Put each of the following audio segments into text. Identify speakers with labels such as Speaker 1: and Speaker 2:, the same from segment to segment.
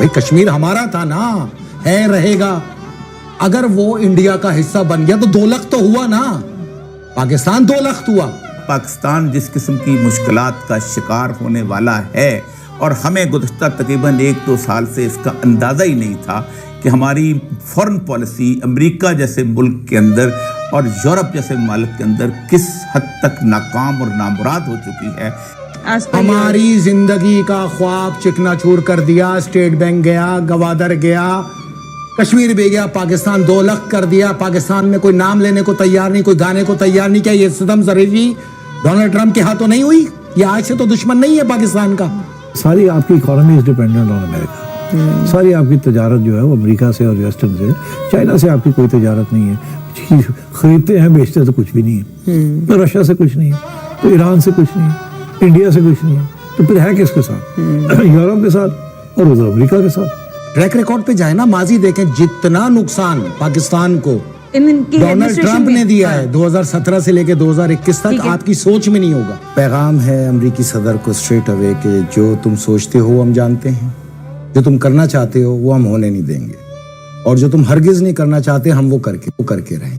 Speaker 1: بھائی کشمیر ہمارا تھا نا, ہے, رہے گا. اگر وہ انڈیا کا حصہ بن گیا تو 2 لخت تو ہوا نا, پاکستان 2 لخت ہوا.
Speaker 2: پاکستان جس قسم کی مشکلات کا شکار ہونے والا ہے, اور ہمیں گزشتہ تقریباً 1-2 سال سے اس کا اندازہ ہی نہیں تھا کہ ہماری فورن پالیسی امریکہ جیسے ملک کے اندر اور یورپ جیسے ممالک کے اندر کس حد تک ناکام اور نامراد ہو چکی ہے.
Speaker 1: ہماری زندگی کا خواب چکنا چور کر دیا. اسٹیٹ بینک گیا, گوادر گیا, کشمیر بھی گیا, پاکستان 2 لخت کر دیا. پاکستان میں کوئی نام لینے کو تیار نہیں, کوئی گانے کو تیار نہیں. کیا یہ ستم ظریفی ڈونلڈ ٹرمپ کے ہاتھوں نہیں ہوئی؟ یہ آج سے تو دشمن نہیں ہے پاکستان کا.
Speaker 3: ساری آپ کی اکانومی از ڈیپینڈنٹ آن امریکا. ساری آپ کی تجارت جو ہے وہ امریکہ سے اور ویسٹرن سے, چائنا سے آپ کی کوئی تجارت نہیں ہے. چیز خریدتے ہیں, بیچتے تو کچھ بھی نہیں ہے. رشیا سے کچھ نہیں ہے, تو ایران سے کچھ نہیں ہے, انڈیا سے کچھ نہیں ہے, تو پھر ہے کس کے ساتھ؟ یورپ کے ساتھ اور ادھر امریکہ کے ساتھ.
Speaker 1: ٹریک ریکارڈ پہ جائے نا, ماضی دیکھیں, جتنا نقصان پاکستان کو ڈونلڈ ٹرمپ نے دیا ہے 2017 سے لے کے 2021 تک, آپ کی سوچ میں نہیں ہوگا. پیغام ہے امریکی صدر کو اسٹریٹ اوے کہ جو تم سوچتے ہو ہم جانتے ہیں, جو تم کرنا چاہتے ہو وہ ہم ہونے نہیں دیں گے, اور جو تم ہرگز نہیں کرنا چاہتے ہم وہ کر کے رہیں.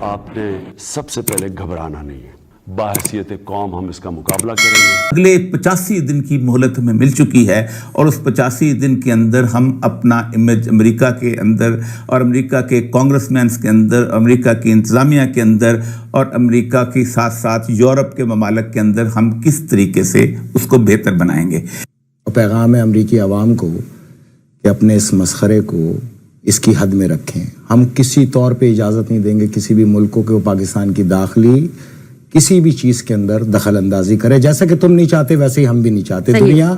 Speaker 4: آپ نے سب سے پہلے گھبرانا نہیں ہے. باحثیت قوم ہم اس کا مقابلہ کریں گے.
Speaker 2: اگلے 85 دن کی مہلت ہمیں مل چکی ہے, اور اس 85 دن کے اندر ہم اپنا امیج امریکہ کے اندر اور امریکہ کے کانگریس مینس کے اندر, امریکہ کی انتظامیہ کے اندر اور امریکہ کے ساتھ ساتھ یورپ کے ممالک کے اندر ہم کس طریقے سے اس کو بہتر بنائیں گے.
Speaker 1: پیغام ہے امریکی عوام کو کہ اپنے اس مسخرے کو اس کی حد میں رکھیں. ہم کسی طور پہ اجازت نہیں دیں گے کسی بھی ملک کو کہ وہ پاکستان کی داخلی کسی بھی چیز کے اندر دخل اندازی کرے. جیسا کہ تم نہیں چاہتے ویسے ہی ہم بھی نہیں چاہتے. دنیا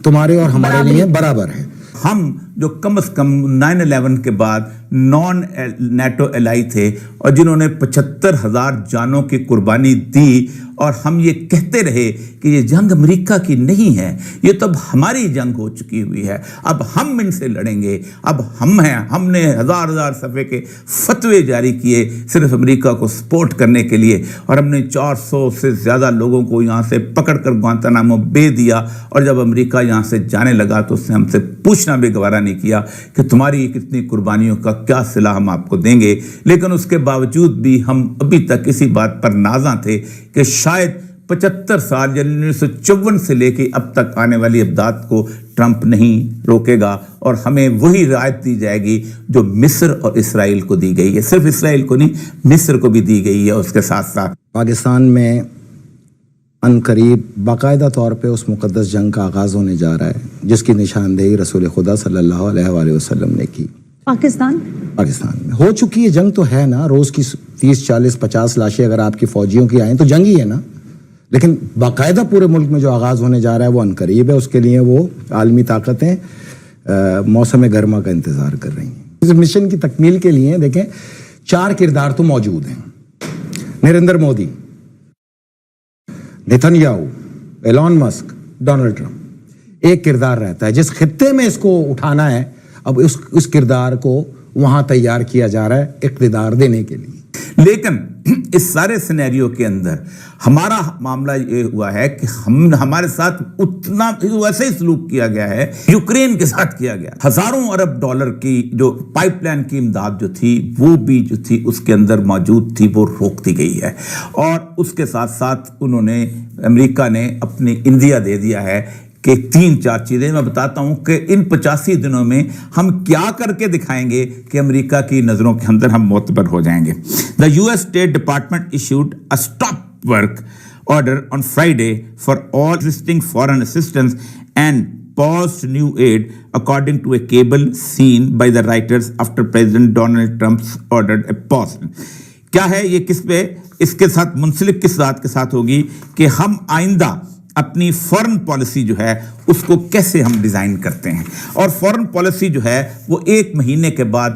Speaker 1: تمہارے اور ہمارے لیے برابر ہے.
Speaker 2: ہم جو کم از کم 9/11 کے بعد نان نیٹو الائی تھے, اور جنہوں نے 75,000 جانوں کی قربانی دی, اور ہم یہ کہتے رہے کہ یہ جنگ امریکہ کی نہیں ہے, یہ تو اب ہماری جنگ ہو چکی ہوئی ہے, اب ہم ان سے لڑیں گے, اب ہم ہیں. ہم نے ہزار صفحے کے فتوے جاری کیے صرف امریکہ کو سپورٹ کرنے کے لیے, اور ہم نے 400 سے زیادہ لوگوں کو یہاں سے پکڑ کر گوانتانامو بے دیا, اور جب امریکہ یہاں سے جانے لگا تو اس نے ہم سے پوچھنا بھی گوارا نہیں کیا کہ تمہاری کتنی قربانیوں کا کیا صلہ ہم آپ کو دیں گے. لیکن اس کے باوجود بھی ہم ابھی تک اسی بات پر نازاں تھے کہ شاید 75 سال یعنی 1954 سے لے کے اب تک آنے والی امداد کو ٹرمپ نہیں روکے گا, اور ہمیں وہی رعایت دی جائے گی جو مصر اور اسرائیل کو دی گئی ہے. صرف اسرائیل کو نہیں, مصر کو بھی دی گئی ہے. اس کے ساتھ ساتھ
Speaker 1: پاکستان میں ان قریب باقاعدہ طور پہ اس مقدس جنگ کا آغاز ہونے جا رہا ہے جس کی نشاندہی رسول خدا صلی اللہ علیہ وآلہ وسلم نے کی. پاکستان میں ہو چکی ہے جنگ, تو ہے نا, روز کی 30, 40, 50 لاشیں اگر آپ کی فوجیوں کی آئیں تو جنگ ہی ہے نا. لیکن باقاعدہ پورے ملک میں جو آغاز ہونے جا رہا ہے وہ ان قریب ہے. اس کے لیے وہ عالمی طاقتیں موسم گرما کا انتظار کر رہی ہیں. اس مشن کی تکمیل کے لیے دیکھیں 4 کردار تو موجود ہیں. Narendra Modi, نیتن-یاہو, Elon Musk, Donald Trump. ایک کردار رہتا ہے جس خطے میں اس کو اٹھانا ہے, اب اس کردار کو وہاں تیار کیا جا رہا ہے اقتدار دینے کے لیے.
Speaker 2: لیکن اس سارے سینیریو کے اندر ہمارا معاملہ یہ ہوا ہے کہ ہمارے ساتھ اتنا ویسے ہی سلوک کیا گیا ہے یوکرین کے ساتھ کیا گیا. ہزاروں ارب ڈالر کی جو پائپ لائن کی امداد جو تھی وہ بھی جو تھی اس کے اندر موجود تھی, وہ روک دی گئی ہے. اور اس کے ساتھ ساتھ انہوں نے, امریکہ نے اپنی انڈیا دے دیا ہے کہ 3-4 چیزیں میں بتاتا ہوں کہ ان 85 دنوں میں ہم کیا کر کے دکھائیں گے کہ امریکہ کی نظروں کے اندر ہم معتبر ہو جائیں گے. The US State Department issued a stop work order on Friday for all existing foreign assistance and paused new aid, according to a cable seen by the Reuters after President Donald Trump ordered a pause. کیا ہے یہ, کس پہ اس کے ساتھ منسلک کس ذات کے ساتھ ہوگی کہ ہم آئندہ اپنی فورن پالیسی جو ہے اس کو کیسے ہم ڈیزائن کرتے ہیں. اور فورن پالیسی جو ہے وہ 1 مہینے کے بعد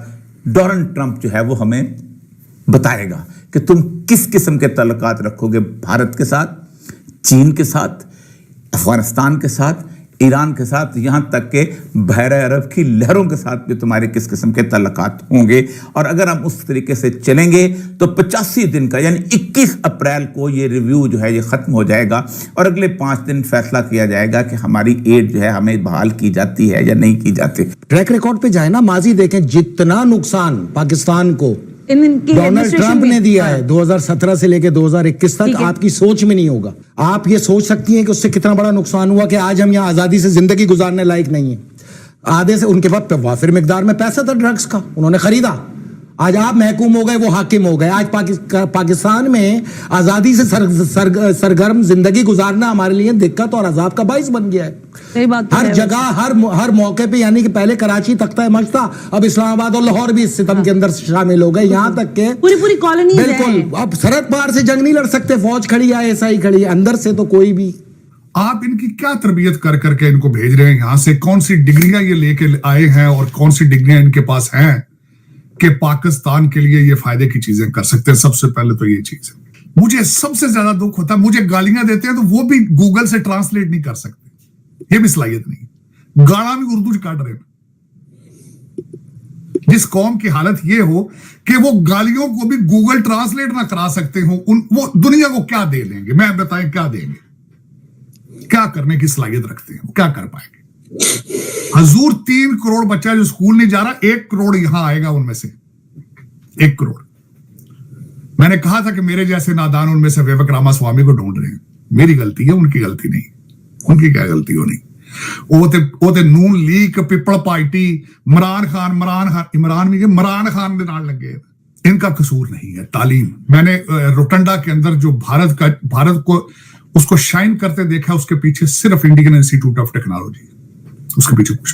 Speaker 2: ڈونلڈ ٹرمپ جو ہے وہ ہمیں بتائے گا کہ تم کس قسم کے تعلقات رکھو گے بھارت کے ساتھ, چین کے ساتھ, افغانستان کے ساتھ, ایران کے ساتھ یہاں تک کہ بحیرہ عرب کی لہروں کے ساتھ بھی تمہارے کس قسم کے تعلقات ہوں گے. اور اگر ہم اس طریقے سے چلیں گے تو 85 دن کا یعنی 21 اپریل کو یہ ریویو جو ہے یہ ختم ہو جائے گا اور اگلے 5 دن فیصلہ کیا جائے گا کہ ہماری ایڈ جو ہے ہمیں بحال کی جاتی ہے یا نہیں کی جاتی.
Speaker 1: ٹریک ریکارڈ پہ جائیں نا, ماضی دیکھیں, جتنا نقصان پاکستان کو ڈونلڈ ٹرمپ نے دیا ہے 2017 سے لے کے 2021 تک, آپ کی سوچ میں نہیں ہوگا. آپ یہ سوچ سکتی ہیں کہ اس سے کتنا بڑا نقصان ہوا کہ آج ہم یہاں آزادی سے زندگی گزارنے لائق نہیں ہیں. آدھے سے ان کے پاس وافر مقدار میں پیسہ تھا ڈرگز کا, انہوں نے خریدا. آج آپ محکوم ہو گئے, وہ حاکم ہو گئے. آج پاکستان میں آزادی سے سرگرم زندگی گزارنا ہمارے لیے دقت اور عذاب کا باعث بن گیا ہے. ہر جگہ ہر موقع پہ, یعنی کہ پہلے کراچی تختہ مشق تھا, اب اسلام آباد اور لاہور بھی اس ستم کے اندر شامل ہو گئے. یہاں تک کہ
Speaker 5: پوری کالونی
Speaker 1: بالکل اب سرحد پار سے جنگ نہیں لڑ سکتے, فوج کھڑی ہے, ایسا ہی کھڑی ہے, اندر سے تو کوئی بھی.
Speaker 6: آپ ان کی کیا تربیت کر کے ان کو بھیج رہے ہیں یہاں سے؟ کون سی ڈگریاں یہ لے کے آئے ہیں اور کون سی ڈگریاں ان کے پاس ہیں کہ پاکستان کے لیے یہ فائدے کی چیزیں کر سکتے ہیں؟ سب سے پہلے تو یہ چیز ہے. مجھے سب سے زیادہ دکھ ہوتا ہے, مجھے گالیاں دیتے ہیں تو وہ بھی گوگل سے ٹرانسلیٹ نہیں کر سکتے, یہ بھی صلاحیت نہیں. گاڑا بھی اردو کاٹ رہے ہیں. جس قوم کی حالت یہ ہو کہ وہ گالیوں کو بھی گوگل ٹرانسلیٹ نہ کرا سکتے ہوں, وہ دنیا کو کیا دے لیں گے؟ میں بتائیں کیا دیں گے؟ کیا کرنے کی صلاحیت رکھتے ہیں, وہ کیا کر پائیں گے؟ حضور 3 کروڑ بچہ جو اسکول نہیں جا رہا, 1 کروڑ یہاں آئے گا, ان میں سے 1 کروڑ. میں نے کہا تھا کہ میرے جیسے نادان ان میں سے ویوک راما سوامی کو ڈھونڈ رہے ہیں. میری غلطی ہے, ان کی غلطی نہیں. ان کی کیا غلطی ہو نہیں. وہ تے Noon league people party Imran Khan دے نال لگے, ان کا قصور نہیں ہے. تعلیم, میں نے روٹنڈا کے اندر جو بھارت کو اس کو شائن کرتے دیکھا, اس کے پیچھے صرف انڈین انسٹیٹیوٹ آف ٹیکنالوجی, اس کے پیچھے کچھ بھی